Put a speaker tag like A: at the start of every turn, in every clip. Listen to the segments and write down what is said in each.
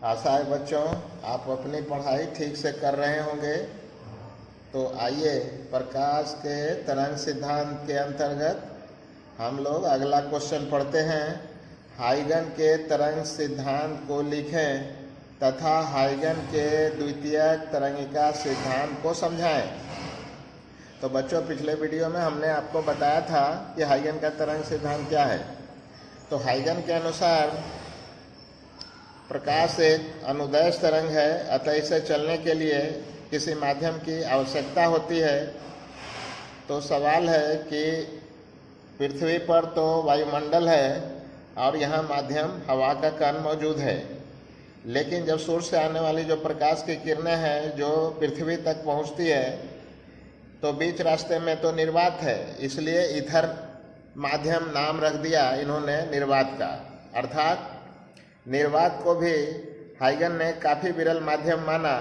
A: आशा है बच्चों आप अपनी पढ़ाई ठीक से कर रहे होंगे। तो आइए प्रकाश के तरंग सिद्धांत के अंतर्गत हम लोग अगला क्वेश्चन पढ़ते हैं। हाइगन के तरंग सिद्धांत को लिखें तथा हाइगन के द्वितीयक तरंगिका सिद्धांत को समझाएं। तो बच्चों पिछले वीडियो में हमने आपको बताया था कि हाइगन का तरंग सिद्धांत क्या है। तो हाइगन के अनुसार प्रकाश एक अनुदैर्ध्य तरंग है, अतः इसे चलने के लिए किसी माध्यम की आवश्यकता होती है। तो सवाल है कि पृथ्वी पर तो वायुमंडल है और यहाँ माध्यम हवा का कण मौजूद है, लेकिन जब सूर्य से आने वाली जो प्रकाश की किरणें हैं जो पृथ्वी तक पहुँचती है तो बीच रास्ते में तो निर्वात है, इसलिए इथर माध्यम नाम रख दिया इन्होंने निर्वात का। अर्थात निर्वात को भी हाइगन ने काफ़ी विरल माध्यम माना,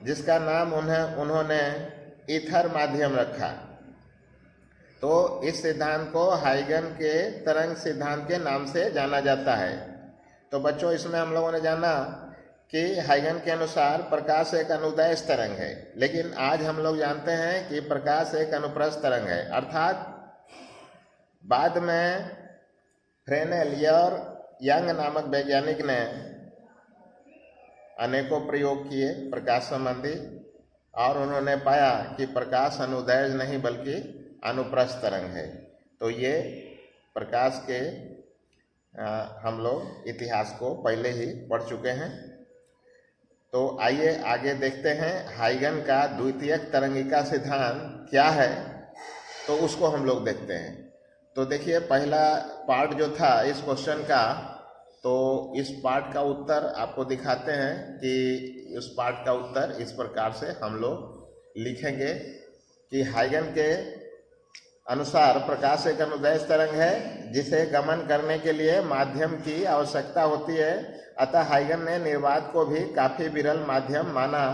A: जिसका नाम उन्होंने ईथर माध्यम रखा। तो इस सिद्धांत को हाइगन के तरंग सिद्धांत के नाम से जाना जाता है। तो बच्चों इसमें हम लोगों ने जाना कि हाइगन के अनुसार प्रकाश एक अनुदैर्ध्य तरंग है, लेकिन आज हम लोग जानते हैं कि प्रकाश एक अनुप्रस्थ तरंग है। अर्थात बाद में फ्रेनेल और यंग नामक वैज्ञानिक ने अनेकों प्रयोग किए प्रकाश संबंधी, और उन्होंने पाया कि प्रकाश अनुदैर्ध्य नहीं बल्कि अनुप्रस्थ तरंग है। तो ये प्रकाश के हम लोग इतिहास को पहले ही पढ़ चुके हैं। तो आइए आगे देखते हैं हाइगन का द्वितीयक तरंगिका सिद्धांत क्या है, तो उसको हम लोग देखते हैं। तो देखिए पहला पार्ट जो था इस क्वेश्चन का, तो इस पार्ट का उत्तर आपको दिखाते हैं कि उस पार्ट का उत्तर इस प्रकार से हम लोग लिखेंगे कि हाइगन के अनुसार प्रकाश एक अनुदैर्ध्य तरंग है जिसे गमन करने के लिए माध्यम की आवश्यकता होती है, अतः हाइगन ने निर्वात को भी काफ़ी विरल माध्यम माना,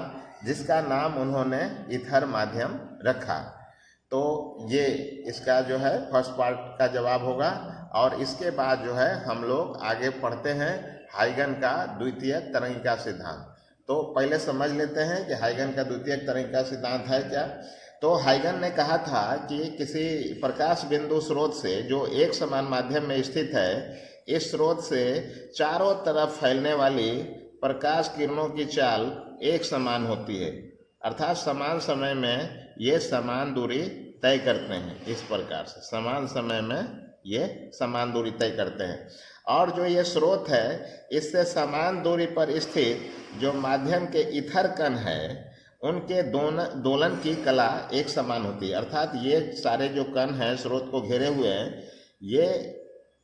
A: जिसका नाम उन्होंने ईथर माध्यम रखा। तो ये इसका जो है फर्स्ट पार्ट का जवाब होगा। और इसके बाद जो है हम लोग आगे पढ़ते हैं हाइगन का द्वितीयक तरंगिका सिद्धांत। तो पहले समझ लेते हैं कि हाइगन का द्वितीयक तरंगिका सिद्धांत है क्या। तो हाइगन ने कहा था कि किसी प्रकाश बिंदु स्रोत से जो एक समान माध्यम में स्थित है, इस स्रोत से चारों तरफ फैलने वाली प्रकाश किरणों की चाल एक समान होती है। अर्थात समान समय में ये समान दूरी तय करते हैं। इस प्रकार से समान समय में ये समान दूरी तय करते हैं, और जो ये स्रोत है इससे समान दूरी पर स्थित जो माध्यम के ईथर कण है उनके दोलन की कला एक समान होती है। अर्थात ये सारे जो कण हैं स्रोत को घेरे हुए हैं, ये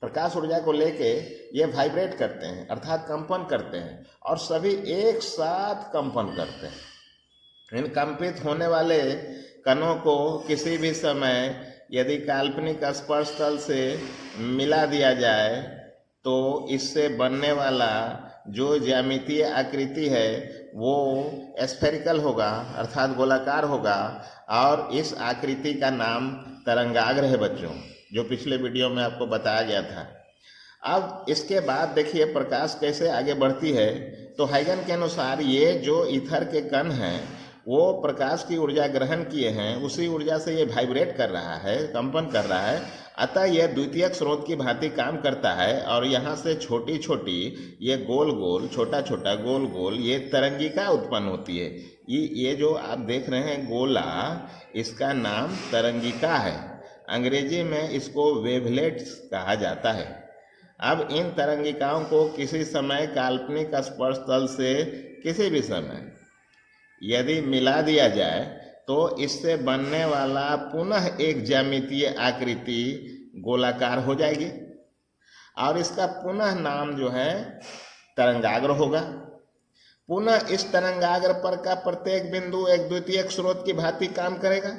A: प्रकाश ऊर्जा को लेके ये वाइब्रेट करते हैं, अर्थात कंपन करते हैं, और सभी एक साथ कंपन करते हैं। इन कंपित होने वाले कणों को किसी भी समय यदि काल्पनिक स्पर्श तल से मिला दिया जाए तो इससे बनने वाला जो ज्यामितीय आकृति है वो स्फेरिकल होगा, अर्थात गोलाकार होगा, और इस आकृति का नाम तरंगाग्र है बच्चों, जो पिछले वीडियो में आपको बताया गया था। अब इसके बाद देखिए प्रकाश कैसे आगे बढ़ती है। तो हाइगन के अनुसार ये जो ईथर के कण हैं वो प्रकाश की ऊर्जा ग्रहण किए हैं, उसी ऊर्जा से ये वाइब्रेट कर रहा है, कंपन कर रहा है, अतः यह द्वितीयक स्रोत की भांति काम करता है। और यहाँ से छोटी छोटी ये गोल गोल छोटा छोटा गोल गोल ये तरंगिका उत्पन्न होती है। ये जो आप देख रहे हैं गोला, इसका नाम तरंगिका है। अंग्रेजी में इसको वेवलेट्स कहा जाता है। अब इन तरंगिकाओं को किसी समय काल्पनिक स्पर्श तल से किसी भी समय यदि मिला दिया जाए तो इससे बनने वाला पुनः एक ज्यामितीय आकृति गोलाकार हो जाएगी, और इसका पुनः नाम जो है तरंगाग्र होगा। पुनः इस तरंगाग्र पर का प्रत्येक बिंदु एक द्वितीयक स्रोत की भांति काम करेगा।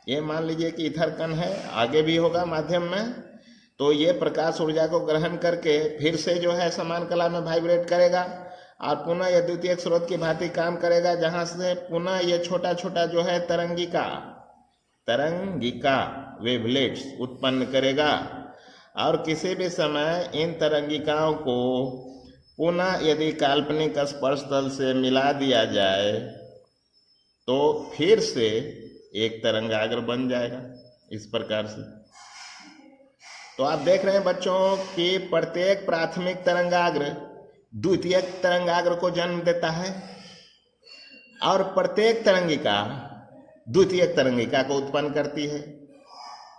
A: ये मान लीजिए कि ईथर कण है, आगे भी होगा माध्यम में, तो ये प्रकाश ऊर्जा को ग्रहण करके फिर से जो है समान कला में वाइब्रेट करेगा और पुनः यह द्वितीयक स्रोत की भांति काम करेगा, जहाँ से पुनः ये छोटा छोटा जो है तरंगिका वेवलेट्स उत्पन्न करेगा, और किसी भी समय इन तरंगिकाओं को पुनः यदि काल्पनिक स्पर्श तल से मिला दिया जाए तो फिर से एक तरंगाग्र बन जाएगा इस प्रकार से। तो आप देख रहे हैं बच्चों कि प्रत्येक प्राथमिक तरंगाग्र द्वितीयक तरंगाग्र को जन्म देता है और प्रत्येक तरंगिका द्वितीयक तरंगिका को उत्पन्न करती है।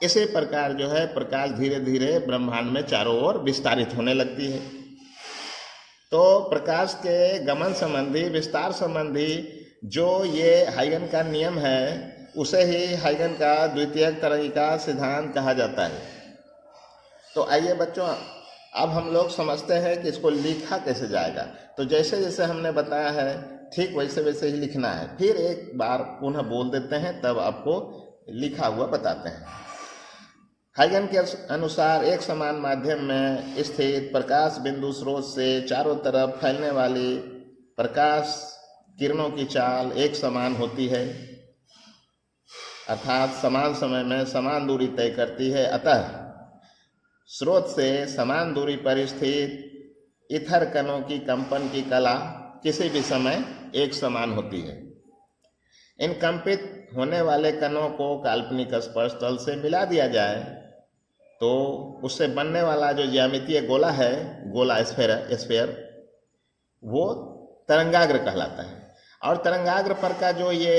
A: इसी प्रकार जो है प्रकाश धीरे धीरे ब्रह्मांड में चारों ओर विस्तारित होने लगती है। तो प्रकाश के गमन संबंधी विस्तार संबंधी जो ये हाइगन का नियम है उसे ही हाइगन का द्वितीयक तरंगिका सिद्धांत कहा जाता है। तो आइए बच्चों अब हम लोग समझते हैं कि इसको लिखा कैसे जाएगा। तो जैसे जैसे हमने बताया है ठीक वैसे वैसे ही लिखना है। फिर एक बार पुनः बोल देते हैं तब आपको लिखा हुआ बताते हैं। हाइगन के अनुसार एक समान माध्यम में स्थित प्रकाश बिंदु स्रोत से चारों तरफ फैलने वाली प्रकाश किरणों की चाल एक समान होती है, अर्थात समान समय में समान दूरी तय करती है। अतः स्रोत से समान दूरी पर स्थित इथर कणों की कंपन की कला किसी भी समय एक समान होती है। इन कंपित होने वाले कणों को काल्पनिक स्पर्श तल से मिला दिया जाए तो उससे बनने वाला जो ज्यामितीय गोला है, गोला स्फीयर, वो तरंगाग्र कहलाता है। और तरंगाग्र पर का जो ये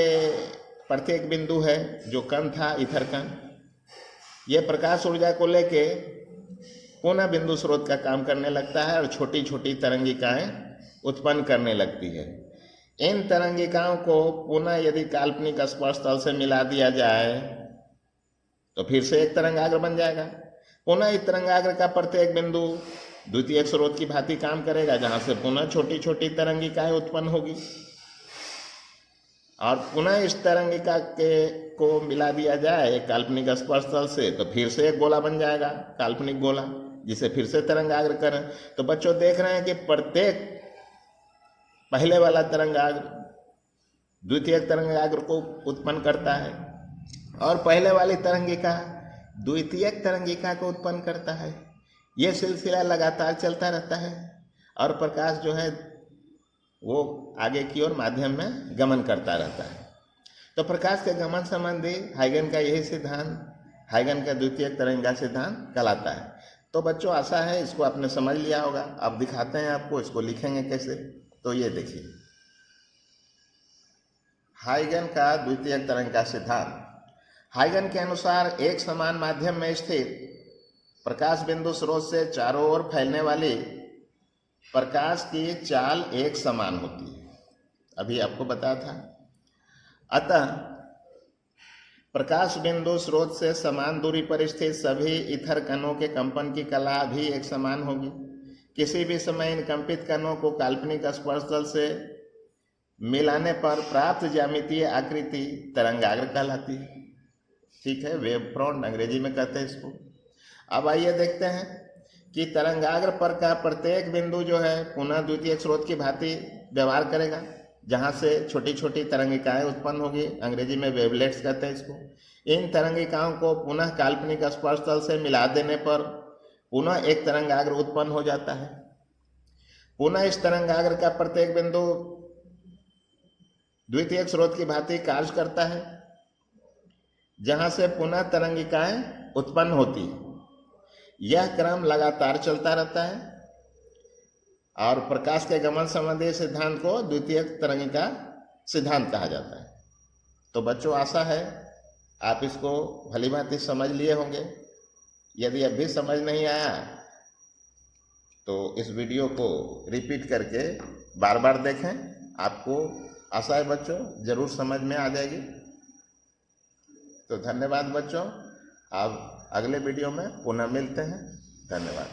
A: प्रत्येक बिंदु है, जो कण था इथर कण, ये प्रकाश ऊर्जा को लेके पुनः बिंदु स्रोत का काम करने लगता है और छोटी छोटी तरंगिकाएं उत्पन्न करने लगती है। इन तरंगिकाओं को पुनः यदि काल्पनिक स्पर्श तल से मिला दिया जाए तो फिर से एक तरंगाग्र बन जाएगा। पुनः इस तरंगाग्र का प्रत्येक बिंदु द्वितीयक स्रोत की भांति काम करेगा, जहां से पुनः छोटी छोटी तरंगिकाएं उत्पन्न होगी और पुनः इस तरंगिका को मिला दिया जाए काल्पनिक स्पर्श तल से तो फिर से एक गोला बन जाएगा, काल्पनिक गोला, जिसे फिर से तरंगाग्र करें। तो बच्चों देख रहे हैं कि प्रत्येक पहले वाला तरंगाग्र द्वितीयक तरंगाग्र को उत्पन्न करता है और पहले वाली तरंगिका द्वितीयक तरंगिका को उत्पन्न करता है। यह सिलसिला लगातार चलता रहता है और प्रकाश जो है वो आगे की ओर माध्यम में गमन करता रहता है। तो प्रकाश के गमन संबंधी हाइगन का यही सिद्धांत हाइगन का द्वितीयक तरंगिका सिद्धांत कहलाता है। तो बच्चों आशा है इसको आपने समझ लिया होगा। अब दिखाते हैं आपको, इसको लिखेंगे कैसे। तो ये देखिए हाइगन का द्वितीयक तरंगिका सिद्धांत। हाइगन के अनुसार एक समान माध्यम में स्थित प्रकाश बिंदु स्रोत से चारों ओर फैलने वाली प्रकाश की चाल एक समान होती है, अभी आपको बताया था। अतः प्रकाश बिंदु स्रोत से समान दूरी पर स्थित सभी इथर कणों के कंपन की कला भी एक समान होगी। किसी भी समय इन कंपित कणों को काल्पनिक स्पर्श तल से मिलाने पर प्राप्त ज्यामितीय आकृति तरंगाग्र कहलाती है। ठीक है, वेव फ्रंट अंग्रेजी में कहते हैं इसको। अब आइए देखते हैं कि तरंगाग्र पर का प्रत्येक बिंदु जो है पुनः द्वितीयक स्रोत की भांति व्यवहार करेगा, जहां से छोटी छोटी तरंगिकाएं उत्पन्न होगी, अंग्रेजी में वेवलेट्स कहते हैं इसको। इन तरंगिकाओं को पुनः काल्पनिक स्पर्श तल से मिला देने पर पुनः एक तरंगाग्र उत्पन्न हो जाता है। पुनः इस तरंगाग्र का प्रत्येक बिंदु द्वितीयक स्रोत की भांति कार्य करता है, जहां से पुनः तरंगिकाएं उत्पन्न होती है। यह क्रम लगातार चलता रहता है और प्रकाश के गमन संबंधी सिद्धांत को द्वितीयक तरंगिका सिद्धांत कहा जाता है। तो बच्चों आशा है आप इसको भली भांति समझ लिए होंगे। यदि अब भी समझ नहीं आया तो इस वीडियो को रिपीट करके बार बार देखें, आपको आशा है बच्चों जरूर समझ में आ जाएगी। तो धन्यवाद बच्चों, अब अगले वीडियो में पुनः मिलते हैं। धन्यवाद।